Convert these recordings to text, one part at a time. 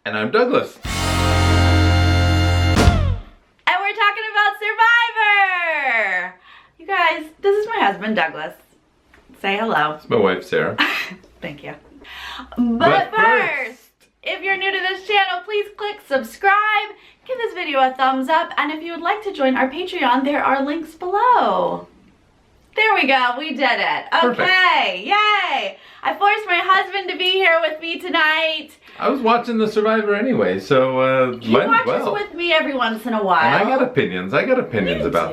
And I'm Douglas. And we're talking about Survivor! You guys, this is my husband, Douglas. Say hello. It's my wife, Sarah. Thank you. But first, if you're new to this channel, please click subscribe, give this video a thumbs up, and if you would like to join our Patreon, there are links below. There we go, we did it. Okay, yay! I forced my husband to be here with me tonight. I was watching the Survivor anyway, so He might as watches well. with me every once in a while. And I got opinions. About Me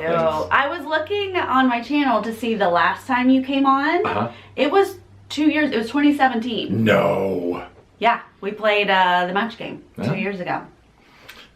too. things. I was looking on my channel to see the last time you came on. It was 2 years, it was 2017. No. Yeah, we played the match game 2 years ago.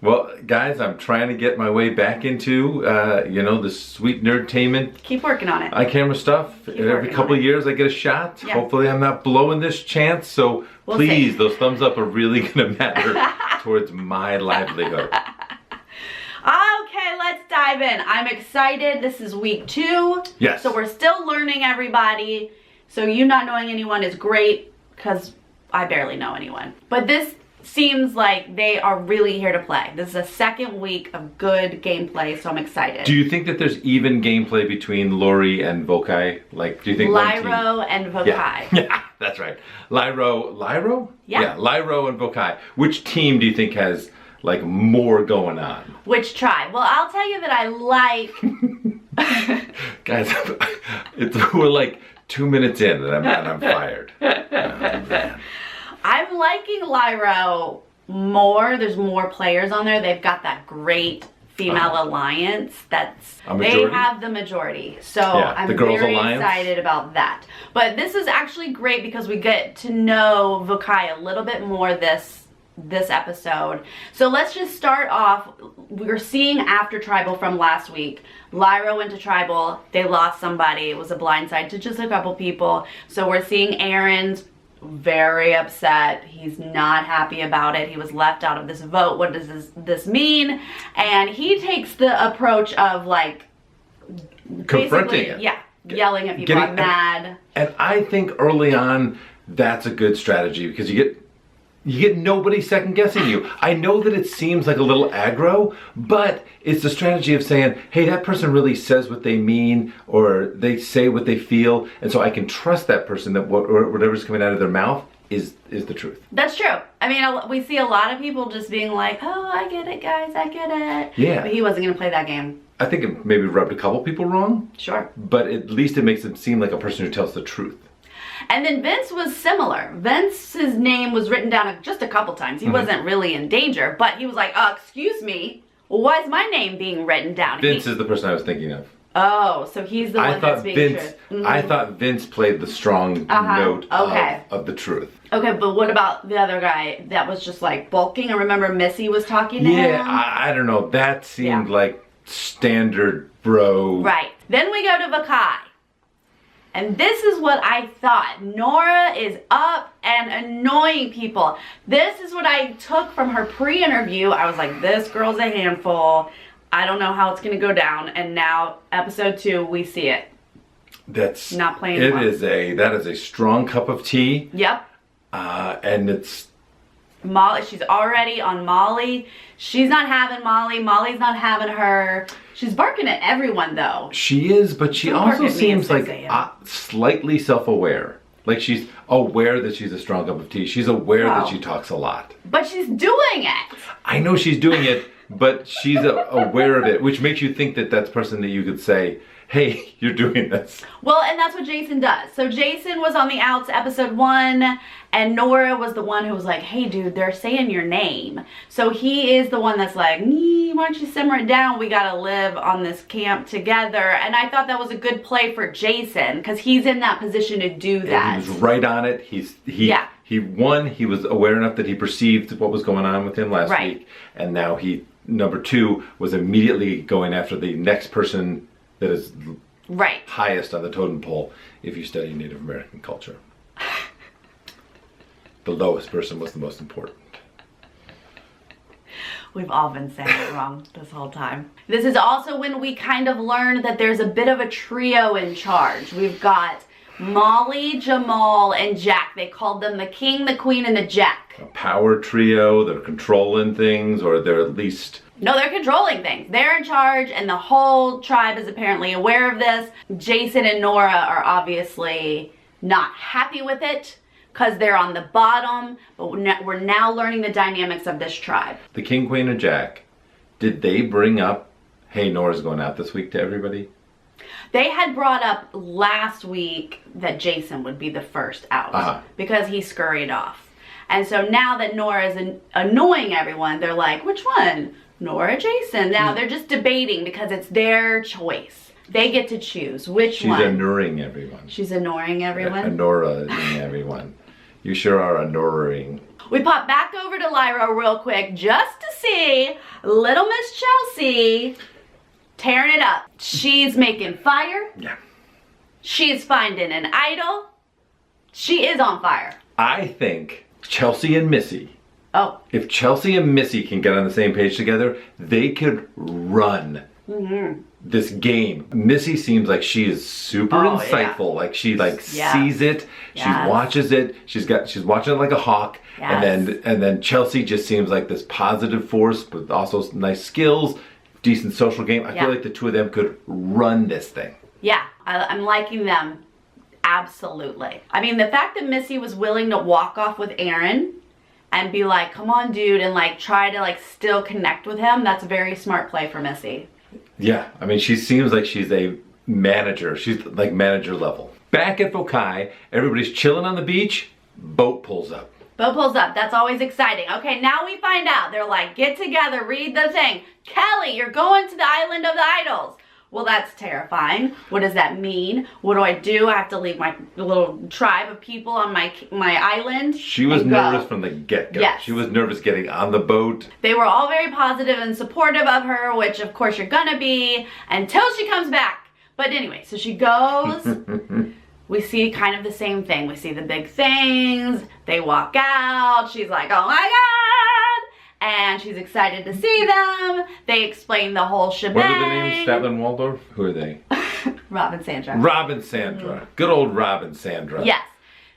Well, guys, I'm trying to get my way back into, the sweet Nerdtainment. Keep working on it. Camera stuff. Every couple of years I get a shot. Yeah. Hopefully I'm not blowing this chance, so We'll please, see. those thumbs up are really going to matter towards my livelihood. Okay, let's dive in. I'm excited. This is week 2. Yes. So we're still learning everybody. So you not knowing anyone is great because I barely know anyone. But this seems like they are really here to play. This is a second week of good gameplay, so I'm excited. Do you think that there's even gameplay between Lori and Vokai? Like, do you think Lyro and Vokai. Yeah, that's right. Lyro? Yeah. Lyro and Vokai. Which team do you think has, like, more going on? Which tribe? Well, I'll tell you that I like... Guys, we're like 2 minutes in and I'm fired. Oh, man. I'm liking Lyro more. There's more players on there. They've got that great female alliance. They have the majority. So I'm very excited about that. But this is actually great because we get to know Vokai a little bit more this episode. So let's just start off. We're seeing after Tribal from last week. Lyro went to Tribal. They lost somebody. It was a blindside to just a couple people. So we're seeing Aaron's very upset. He's not happy about it. He was left out of this vote. What does this mean? And he takes the approach of like confronting it. Yeah, yelling at people. I'm mad. And I think early on that's a good strategy because you get nobody second guessing you. I know that it seems like a little aggro, but it's the strategy of saying, hey, that person really says what they mean or they say what they feel, and so I can trust that person that whatever's coming out of their mouth is the truth. That's true. I mean, we see a lot of people just being like, oh, I get it, guys, I get it. Yeah. But he wasn't going to play that game. I think it maybe rubbed a couple people wrong. Sure. But at least it makes him seem like a person who tells the truth. And then Vince was similar. Vince's name was written down just a couple times. He wasn't really in danger, but he was like, excuse me, why is my name being written down? Vince is the person I was thinking of. Oh, so he's the one that's being true. I thought Vince played the strong note of the truth. Okay, but what about the other guy that was just like bulking? I remember Missy was talking to him. Yeah, I don't know. That seemed like standard bro. Right. Then we go to Vokai. And this is what I thought. Nora is up and annoying people. This is what I took from her pre-interview. I was like, this girl's a handful. I don't know how it's going to go down. And now, episode 2, we see it. That's not playing it. Well. That is a strong cup of tea. Yep. And it's Molly. She's already on Molly. She's not having Molly. Molly's not having her. She's barking at everyone though. She is, but she also seems like slightly self-aware. Like she's aware that she's a strong cup of tea. She's aware that she talks a lot. But she's doing it. I know she's doing it, but she's aware of it, which makes you think that that's the person that you could say, hey, you're doing this. Well, and that's what Jason does. So Jason was on the outs episode 1, and Nora was the one who was like, hey dude, they're saying your name. So he is the one that's like, why don't you simmer it down? We gotta live on this camp together. And I thought that was a good play for Jason, because he's in that position to do that. And he was right on it. He was aware enough that he perceived what was going on with him last week. And now number 2, was immediately going after the next person that is highest on the totem pole if you study Native American culture. The lowest person was the most important. We've all been saying it wrong this whole time. This is also when we kind of learn that there's a bit of a trio in charge. We've got Molly, Jamal, and Jack. They called them the king, the queen, and the jack. A power trio. They're controlling things, or they're at least... No, they're controlling things. They're in charge, and the whole tribe is apparently aware of this. Jason and Nora are obviously not happy with it because they're on the bottom, but we're now learning the dynamics of this tribe. The king, queen, and jack, did they bring up, hey, Nora's going out this week to everybody? They had brought up last week that Jason would be the first out because he scurried off. And so now that Nora is annoying everyone, they're like, which one? Nora, Jason. Now they're just debating because it's their choice. They get to choose which one. She's annoying everyone. She's annoying everyone? Annoying everyone. You sure are annoying. We pop back over to Lyra real quick just to see little Miss Chelsea tearing it up. She's making fire. Yeah. She's finding an idol. She is on fire. I think Chelsea and Missy. Oh. If Chelsea and Missy can get on the same page together, they could run this game. Missy seems like she is super insightful. Yeah. Like she sees it, she watches it, she's watching it like a hawk. Yes. And then Chelsea just seems like this positive force with also nice skills, decent social game. I feel like the two of them could run this thing. Yeah, I'm liking them. Absolutely. I mean, the fact that Missy was willing to walk off with Aaron and be like, come on, dude, and like try to like still connect with him, that's a very smart play for Missy. Yeah, I mean, she seems like she's a manager. She's like manager level. Back at Vokai, everybody's chilling on the beach. Boat pulls up. Boat pulls up. That's always exciting. Okay, now we find out. They're like, get together, read the thing. Kelly, you're going to the island of the idols. Well, that's terrifying. What does that mean? What do I do? I have to leave my little tribe of people on my island. She was nervous from the get-go. Yes. She was nervous getting on the boat. They were all very positive and supportive of her, which of course you're gonna be, until she comes back. But anyway, so she goes. We see kind of the same thing. We see the big things. They walk out. She's like, oh my God. And she's excited to see them. They explain the whole shebang. What are the names? Statler Waldorf? Who are they? Rob and Sandra. Rob and Sandra. Good old Rob and Sandra. Yes.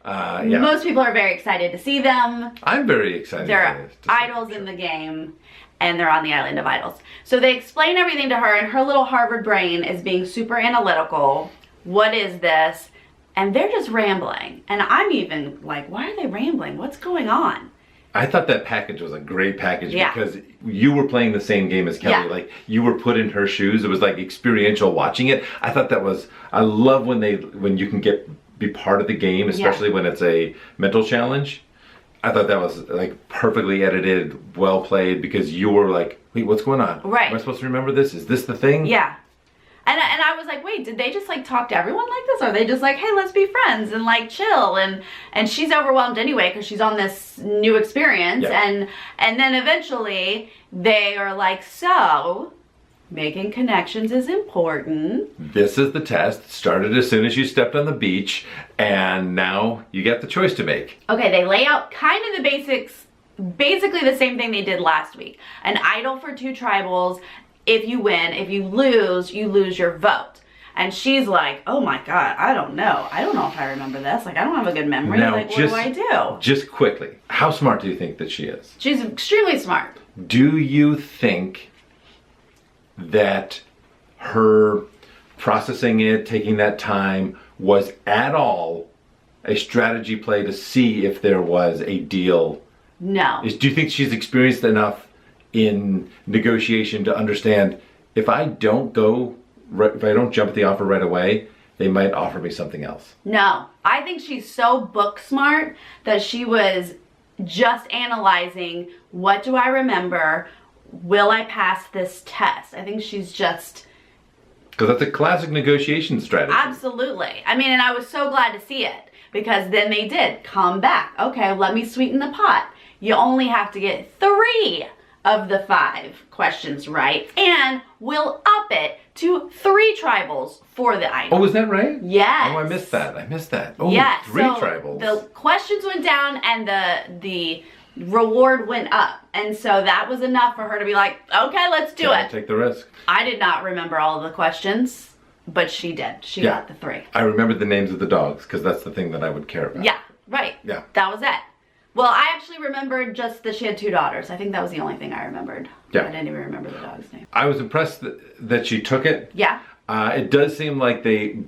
Yeah. Most people are very excited to see them. I'm very excited. They're idols in the game, and they're on the island of idols. So they explain everything to her, and her little Harvard brain is being super analytical. What is this? And they're just rambling. And I'm even like, why are they rambling? What's going on? I thought that package was a great package because you were playing the same game as Kelly. Like you were put in her shoes. It was like experiential watching it. I thought that was, I love when you can be part of the game, especially when it's a mental challenge. I thought that was like perfectly edited, well played, because you were like, wait, what's going on? Right. Am I supposed to remember this? Is this the thing? Yeah. And I was like, wait, did they just like talk to everyone like this? Or are they just like, hey, let's be friends and like chill? And she's overwhelmed anyway because she's on this new experience. Yeah. And then eventually they are like, so making connections is important. This is the test. It started as soon as you stepped on the beach, and now you get the choice to make. Okay, they lay out kind of the basics, basically the same thing they did last week. An idol for 2 tribals. If you win, if you lose your vote. And she's like, oh my God, I don't know. I don't know if I remember this. Like, I don't have a good memory. Now, like, what do I do? Just quickly, how smart do you think that she is? She's extremely smart. Do you think that her processing it, taking that time, was at all a strategy play to see if there was a deal? No. Do you think she's experienced enough in negotiation to understand if I don't jump at the offer right away, they might offer me something else? No, I think she's so book smart that she was just analyzing, what do I remember? Will I pass this test? I think she's just... Because that's a classic negotiation strategy. Absolutely. I mean, and I was so glad to see it, because then they did come back. Okay, let me sweeten the pot. You only have to get 3 of the 5 questions right, and we'll up it to 3 tribals for the idol. Oh, is that right? Yes. Oh, I missed that. Oh, yes. 3 tribals. The questions went down and the reward went up, and so that was enough for her to be like, okay, let's do it. Take the risk. I did not remember all of the questions, But she did. She got the 3. I remember the names of the dogs because that's the thing that I would care about. Yeah, right. Yeah. That was it. Well, I actually remembered just that she had 2 daughters. I think that was the only thing I remembered. Yeah. I didn't even remember the dog's name. I was impressed that she took it. Yeah. It does seem like they...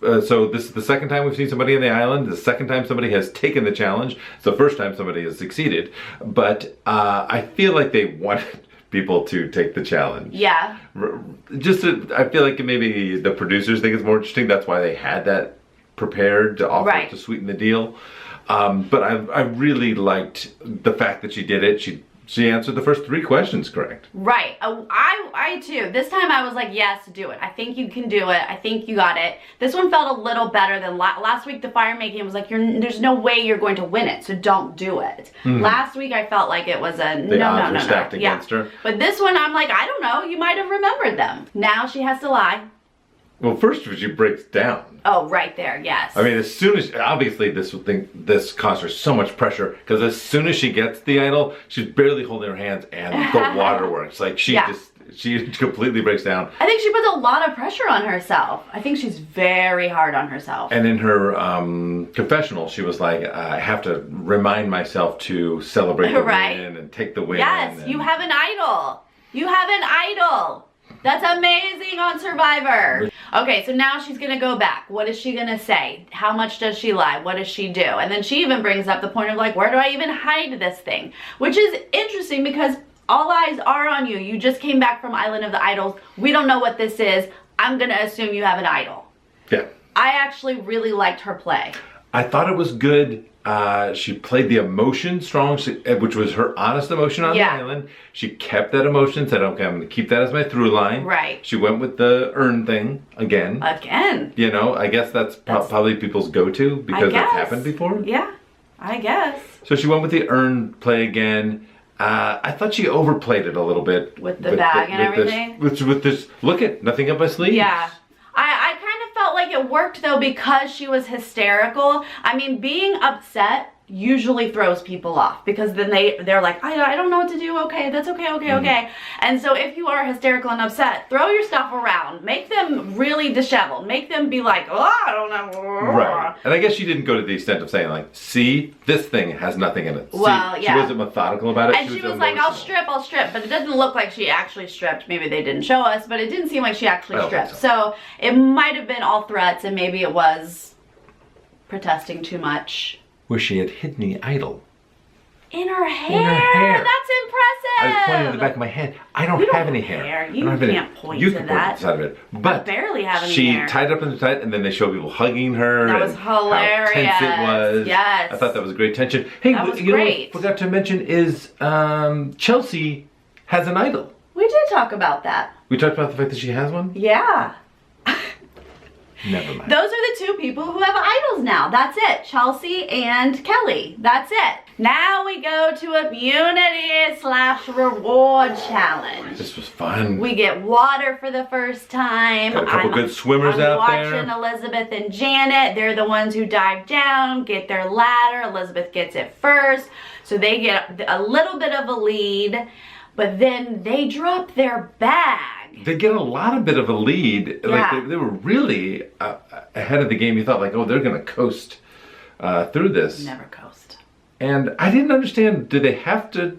so this is the second time we've seen somebody on the island. The second time somebody has taken the challenge. It's the first time somebody has succeeded. But I feel like they wanted people to take the challenge. Yeah. I feel like maybe the producers think it's more interesting. That's why they had that prepared to offer to sweeten the deal. But I really liked the fact that she did it. She answered the first 3 questions correct. Right. I too. This time I was like, yes, do it. I think you can do it. I think you got it. This one felt a little better than last week. The fire making was like, there's no way you're going to win it, so don't do it. Last week I felt like it was the odds were stacked against her. But this one I'm like, I don't know. You might have remembered them. Now she has to lie. Well, first she breaks down. Oh, right there, yes. I mean, as soon as, obviously this caused her so much pressure, because as soon as she gets the idol, she's barely holding her hands and the waterworks. Like, she completely breaks down. I think she puts a lot of pressure on herself. I think she's very hard on herself. And in her confessional, she was like, I have to remind myself to celebrate the win and take the win. Yes, you have an idol. You have an idol. That's amazing on Survivor. Okay, so now she's gonna go back. What is she gonna say? How much does she lie? What does she do? And then she even brings up the point of like, where do I even hide this thing? Which is interesting because all eyes are on you. You just came back from Island of the Idols. We don't know what this is. I'm gonna assume you have an idol. Yeah. I actually really liked her play. I thought it was good. She played the emotion strong, which was her honest emotion on the island. She kept that emotion, said, okay, I'm going to keep that as my through line. Right. She went with the earn thing again. Again. You know, I guess that's probably people's go-to because that's happened before. Yeah, I guess. So she went with the earn play again. I thought she overplayed it a little bit. With the bag and everything? With this, look at, nothing up my sleeve. Yeah. I kind of felt like it worked though because she was hysterical. I mean, being upset usually throws people off because then they're like, I don't know what to do. Okay, that's okay, okay. And so if you are hysterical and upset, throw your stuff around. Make them really disheveled. Make them be like, oh, I don't know. Right. And I guess she didn't go to the extent of saying like, see, this thing has nothing in it. Well, She wasn't methodical about it. And she was like, I'll strip. But it doesn't look like she actually stripped. Maybe they didn't show us, but it didn't seem like she actually stripped. So it might have been all threats and maybe it was protesting too much. Where she had hidden the idol. In her hair. That's impressive. I was pointing to the back of my head. I don't have any hair. You can't point to that. You can point to the side of it. But I barely have any she hair. tied it up in the tight, and then they show people hugging her. That was hilarious. How tense it was. Yes. I thought that was great tension. Hey, that was you great. know what I forgot to mention is Chelsea has an idol. We did talk about that. We talked about the fact that she has one? Yeah. Never mind. Those are the 2 people who have idols now. That's it. Chelsea and Kelly. That's it. Now we go to immunity/reward challenge. This was fun. We get water for the first time. Got a couple good swimmers out there. I'm watching Elizabeth and Janet. They're the ones who dive down, get their ladder. Elizabeth gets it first. So they get a little bit of a lead. But then they drop their bag. They get a bit of a lead. Yeah. Like they were really ahead of the game. You thought like, oh, they're going to coast through this. Never coast. And I didn't understand. Did they have to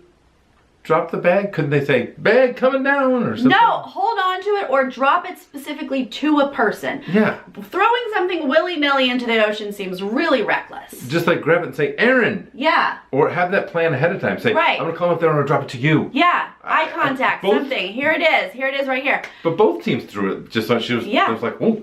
drop the bag? Couldn't they say, bag coming down or something? No, hold on to it or drop it specifically to a person. Yeah. Throwing something willy-nilly into the ocean seems really reckless. Just like grab it and say, Aaron. Yeah. Or have that plan ahead of time. Say, I'm going to climb up there and I'm going to drop it to you. Yeah. Eye contact, something. Here it is. Here it is right here. But both teams threw it just like she was, it was like, oh.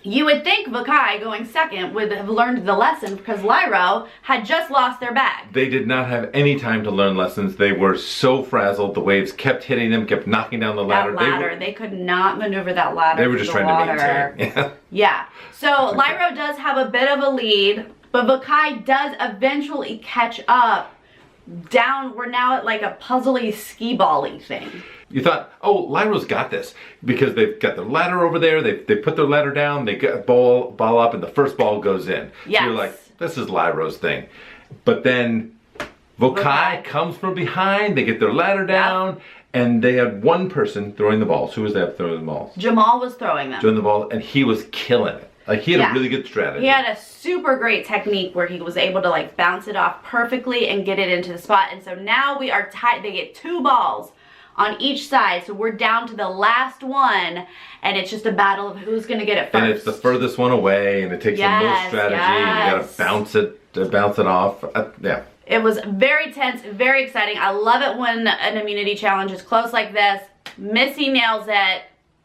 You would think Vakai going second would have learned the lesson because Lyro had just lost their bag. They did not have any time to learn lessons. They were so frazzled. The waves kept hitting them, kept knocking down the ladder. They could not maneuver that ladder. They were just trying to maintain. Yeah. So Lyro does have a bit of a lead, but Vakai does eventually catch up. We're now at like a puzzly ski ball-y thing. You thought, oh, Lyro's got this because they've got their ladder over there. They put their ladder down. They get a ball up, and the first ball goes in. Yes. So you're like, this is Lyro's thing. But then Vokai comes from behind. They get their ladder down. Yep. And they had one person throwing the balls. Who was that throwing the balls? Jamal was throwing them. Throwing the balls, and he was killing it. Like, he had a really good strategy. He had a super great technique where he was able to, like, bounce it off perfectly and get it into the spot. And so now we are tied. They get 2 balls on each side. So we're down to the last one. And it's just a battle of who's going to get it first. And it's the furthest one away. And it takes the most strategy. And you got to bounce it off. Yeah. It was very tense, very exciting. I love it when an immunity challenge is close like this. Missy nails it.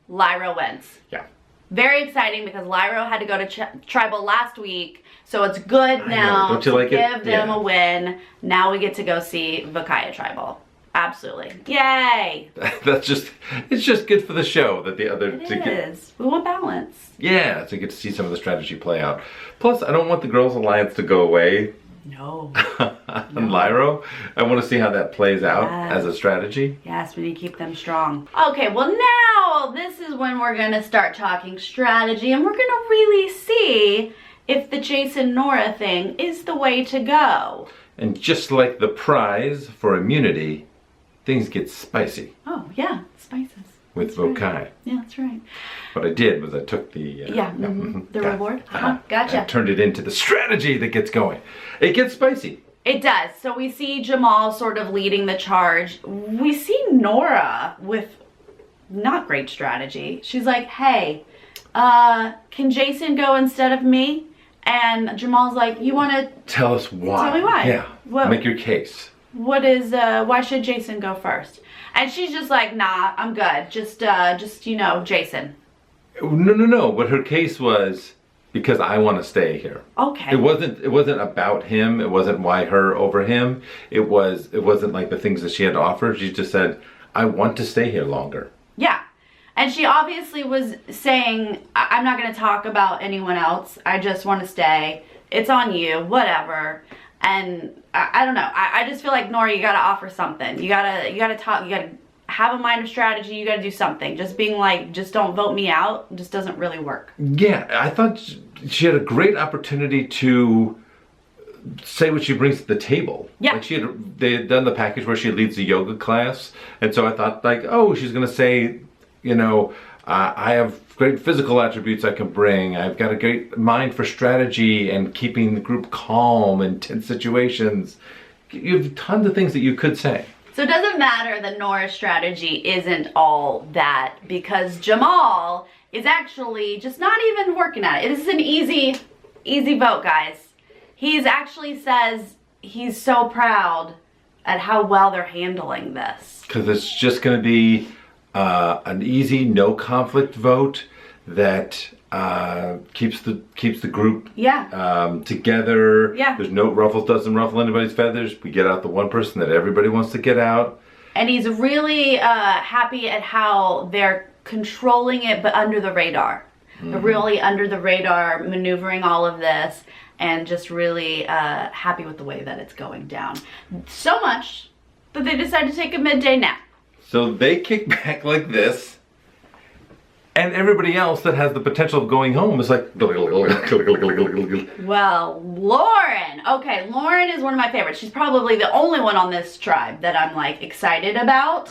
Lyra wins. Yeah. Very exciting because Lyra had to go to Tribal last week. So it's good now. Don't you like it? Give them a win. Now we get to go see Vakaya Tribal. Absolutely. Yay. It's just good for the show that the other... It is. We want balance. Yeah, to get to see some of the strategy play out. Plus, I don't want the Girls Alliance to go away. No. And Lyra, I want to see how that plays out as a strategy. Yes, we need to keep them strong. Okay, well now this is when we're going to start talking strategy, and we're going to really see if the Jason Nora thing is the way to go. And just like the prize for immunity, things get spicy. Oh, yeah, spices. With Vokai. Right. Yeah, that's right. What I did was I took the... the reward? Gotcha. I turned it into the strategy that gets going. It gets spicy. It does. So we see Jamal sort of leading the charge. We see Nora with not great strategy. She's like, hey, can Jason go instead of me? And Jamal's like, you want to... Tell us why. Tell me why. Yeah, make your case. Why should Jason go first? And she's just like, nah, I'm good. Just Jason. No. But her case was because I want to stay here. Okay. It wasn't about him. It wasn't why her over him. It wasn't like the things that she had to offer. She just said, I want to stay here longer. Yeah. And she obviously was saying, I'm not going to talk about anyone else. I just want to stay. It's on you, whatever. And I don't know. I just feel like, Nora, you got to offer something. You got to talk. You got to have a mind of strategy. You got to do something. Just being like, just don't vote me out, just doesn't really work. Yeah, I thought she had a great opportunity to say what she brings to the table. Yeah. Like they had done the package where she leads the yoga class. And so I thought, like, oh, she's going to say, I have great physical attributes I can bring. I've got a great mind for strategy and keeping the group calm in tense situations. You have tons of things that you could say. So it doesn't matter that Nora's strategy isn't all that, because Jamal is actually just not even working at it. This is an easy vote, guys. He's actually says he's so proud at how well they're handling this. Because it's just going to be an easy, no conflict vote that keeps the group together. Yeah. There's no ruffles, doesn't ruffle anybody's feathers. We get out the one person that everybody wants to get out. And he's really happy at how they're controlling it, but under the radar. They're really under the radar, maneuvering all of this, and just really happy with the way that it's going down. So much that they decided to take a midday nap. So they kick back like this, and everybody else that has the potential of going home is like... Well, Lauren. Okay, Lauren is one of my favorites. She's probably the only one on this tribe that I'm like excited about.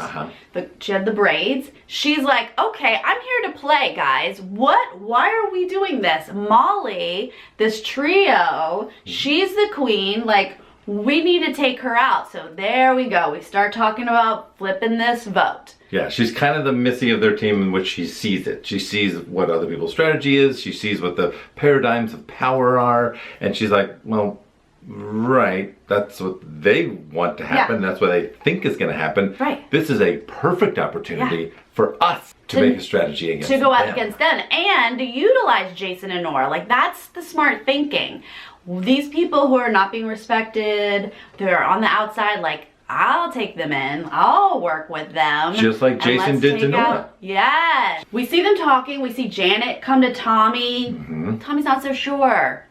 She had the braids. She's like, okay, I'm here to play, guys. Why are we doing this? Molly, this trio, she's the queen. Like, we need to take her out. So there we go. We start talking about flipping this vote. Yeah, she's kind of the Missy of their team in which she sees it. She sees what other people's strategy is. She sees what the paradigms of power are. And she's like, well, right, that's what they want to happen. Yeah. That's what they think is going to happen. Right. This is a perfect opportunity for us to make a strategy against them. To go out against them and to utilize Jason and Nora. Like, that's the smart thinking. These people who are not being respected, they're on the outside, like, I'll take them in. I'll work with them. Just like Jason did to Nora. Yes. We see them talking. We see Janet come to Tommy. Tommy's not so sure.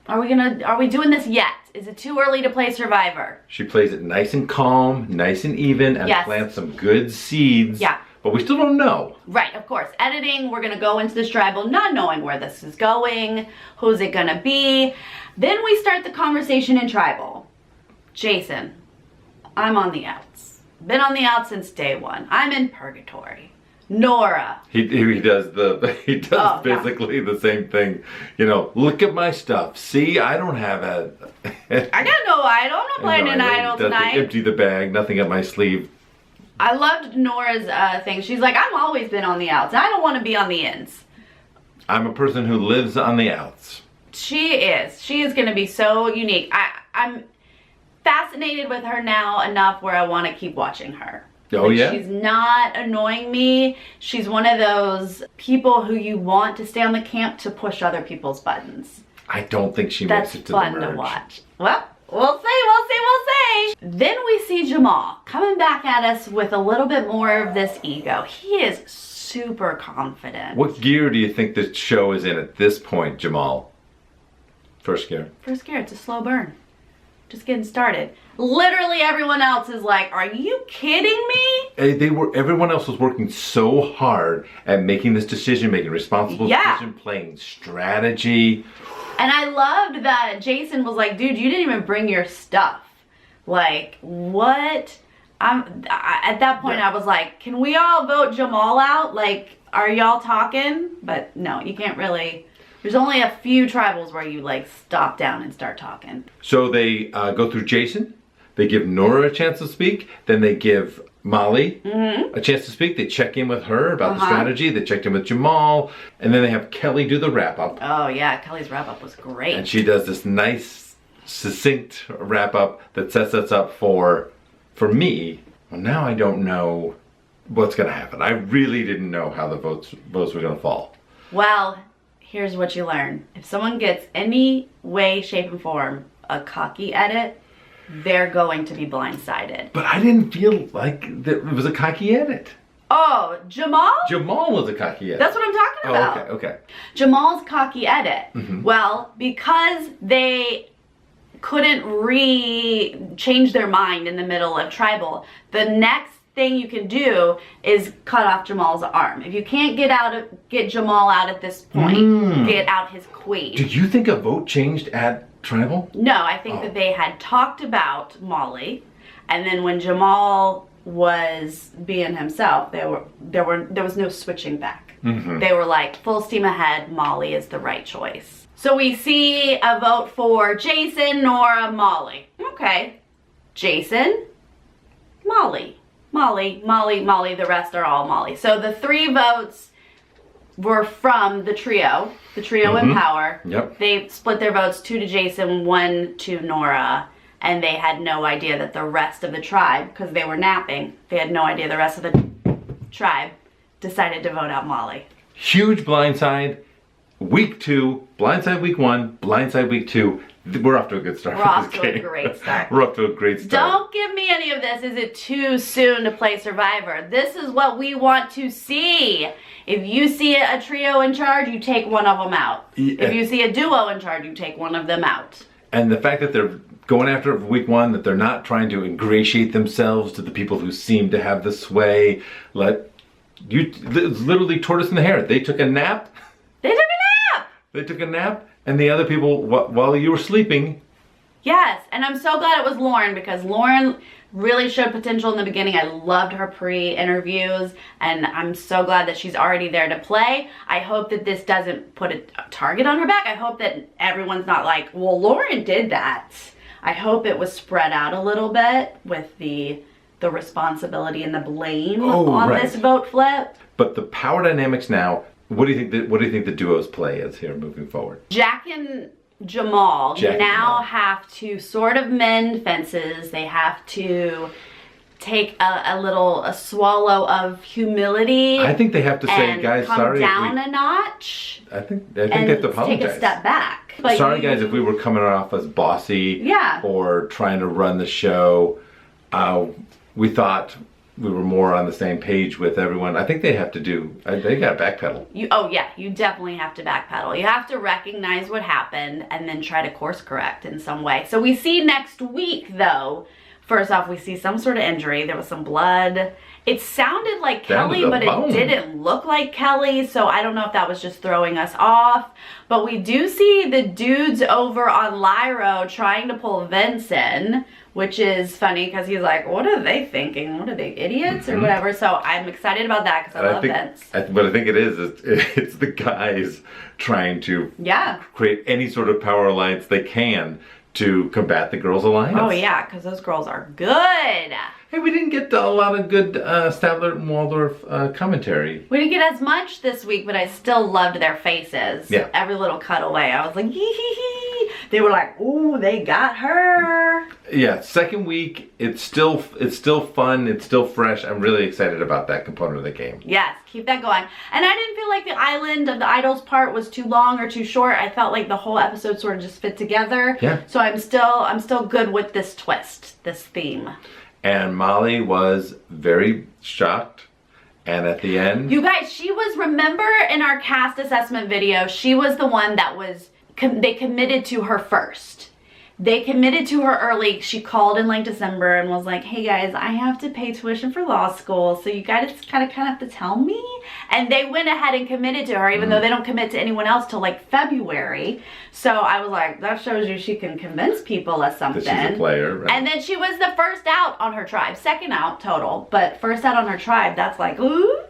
Are we doing this yet? Is it too early to play Survivor? She plays it nice and calm, nice and even, and plants some good seeds. Yeah. But we still don't know. Right, of course. Editing, we're going to go into this tribal not knowing where this is going. Who's it going to be? Then we start the conversation in tribal. Jason, I'm on the outs. Been on the outs since day one. I'm in purgatory. Nora. He does basically the same thing. You know, look at my stuff. See, I don't have a. I got no idol. I'm not playing an idol tonight. Empty the bag. Nothing up my sleeve. I loved Nora's thing. She's like, I've always been on the outs. I don't want to be on the ins. I'm a person who lives on the outs. She is. She is going to be so unique. I'm fascinated with her now enough where I want to keep watching her. Oh, yeah? She's not annoying me. She's one of those people who you want to stay on the camp to push other people's buttons. I don't think she makes it to the merge. That's fun to watch. Well, we'll see. Then we see Jamal coming back at us with a little bit more of this ego. He is super confident. What gear do you think the show is in at this point, Jamal? First gear. First gear, it's a slow burn. Just getting started. Literally everyone else is like, are you kidding me? Everyone else was working so hard at making this decision, making responsible decision, playing strategy. And I loved that Jason was like, dude, you didn't even bring your stuff. Like, what? At that point, I was like, can we all vote Jamal out? Like, are y'all talking? But no, you can't really. There's only a few tribals where you like stop down and start talking. So they go through Jason. They give Nora a chance to speak. Then they give Molly a chance to speak. They check in with her about the strategy. They checked in with Jamal. And then they have Kelly do the wrap up. Oh yeah, Kelly's wrap up was great. And she does this nice, succinct wrap up that sets us up for me. Well, now I don't know what's going to happen. I really didn't know how the votes were going to fall. Well, here's what you learn. If someone gets any way, shape, and form a cocky edit, they're going to be blindsided. But I didn't feel like it was a cocky edit. Oh, Jamal? Jamal was a cocky edit. That's what I'm talking about. Oh, okay. Jamal's cocky edit. Well, because they couldn't change their mind in the middle of tribal, the next thing you can do is cut off Jamal's arm. If you can't get Jamal out at this point, get out his queen. Do you think a vote changed at tribal? No, I think that they had talked about Molly, and then when Jamal was being himself, there was no switching back. They were like, full steam ahead, Molly is the right choice. So we see a vote for Jason, Nora, Molly. Okay. Jason, Molly. Molly, the rest are all Molly. So the 3 votes were from the trio in power. Yep. They split their votes, 2 to Jason, 1 to Nora, and they had no idea that the rest of the tribe, because they were napping, they had no idea the rest of the tribe decided to vote out Molly. Huge blindside. Week 2, blindside week 1, blindside week 2. We're off to a good start. We're off to a great start. We're off to a great start. Don't give me any of this. Is it too soon to play Survivor? This is what we want to see. If you see a trio in charge, you take one of them out. If you see a duo in charge, you take one of them out. And the fact that they're going after it for week 1, that they're not trying to ingratiate themselves to the people who seem to have the sway. It's literally tortoise in the hare. They took a nap. They took a nap, and the other people, while you were sleeping. Yes, and I'm so glad it was Lauren, because Lauren really showed potential in the beginning. I loved her pre-interviews, and I'm so glad that she's already there to play. I hope that this doesn't put a target on her back. I hope that everyone's not like, well, Lauren did that. I hope it was spread out a little bit with the responsibility and the blame on this vote flip. But the power dynamics now. What do you think the duo's play is here moving forward? Jack and Jamal have to sort of mend fences. They have to take a swallow of humility. I think they have to say, guys, sorry. Come down a notch. I think they have to apologize. Take a step back. But sorry, guys, if we were coming off as bossy or trying to run the show. We thought we were more on the same page with everyone. I think they have to they got to backpedal. You definitely have to backpedal. You have to recognize what happened and then try to course correct in some way. So we see next week, though, First off, we see some sort of injury. There was some blood. It sounded like Kelly, but it didn't look like Kelly, so I don't know if that was just throwing us off. But we do see the dudes over on Lyro trying to pull Vince in, which is funny because he's like, what are they thinking? What are they, idiots or whatever? So I'm excited about that because I love Vince. But I think it's the guys trying to create any sort of power alliance they can to combat the Girls Alliance. Oh yeah, because those girls are good. Hey, we didn't get a lot of good Statler and Waldorf commentary. We didn't get as much this week, but I still loved their faces. Yeah. Every little cutaway, I was like, hee hee hee. They were like, ooh, they got her. Yeah, second week, it's still fun, it's still fresh. I'm really excited about that component of the game. Yes, keep that going. And I didn't feel like the island of the idols part was too long or too short. I felt like the whole episode sort of just fit together. Yeah. So I'm still good with this twist, this theme. And Molly was very shocked. And at the end... You guys, she was, remember in our cast assessment video, she was the one that was, they committed to her first. They committed to her early. She called in like December and was like, hey guys, I have to pay tuition for law school, so you guys kind of have to tell me. And they went ahead and committed to her, even though they don't commit to anyone else till like February. So I was like, that shows you she can convince people of something. That she's a player, right? And then she was the first out on her tribe, second out total, but first out on her tribe. That's like, ooh.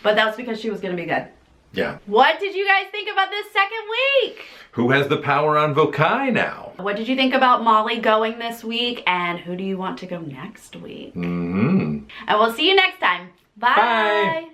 But that's because she was gonna be good. Yeah. What did you guys think about this second week? Who has the power on Vokai now? What did you think about Molly going this week? And who do you want to go next week? And we'll see you next time. Bye. Bye.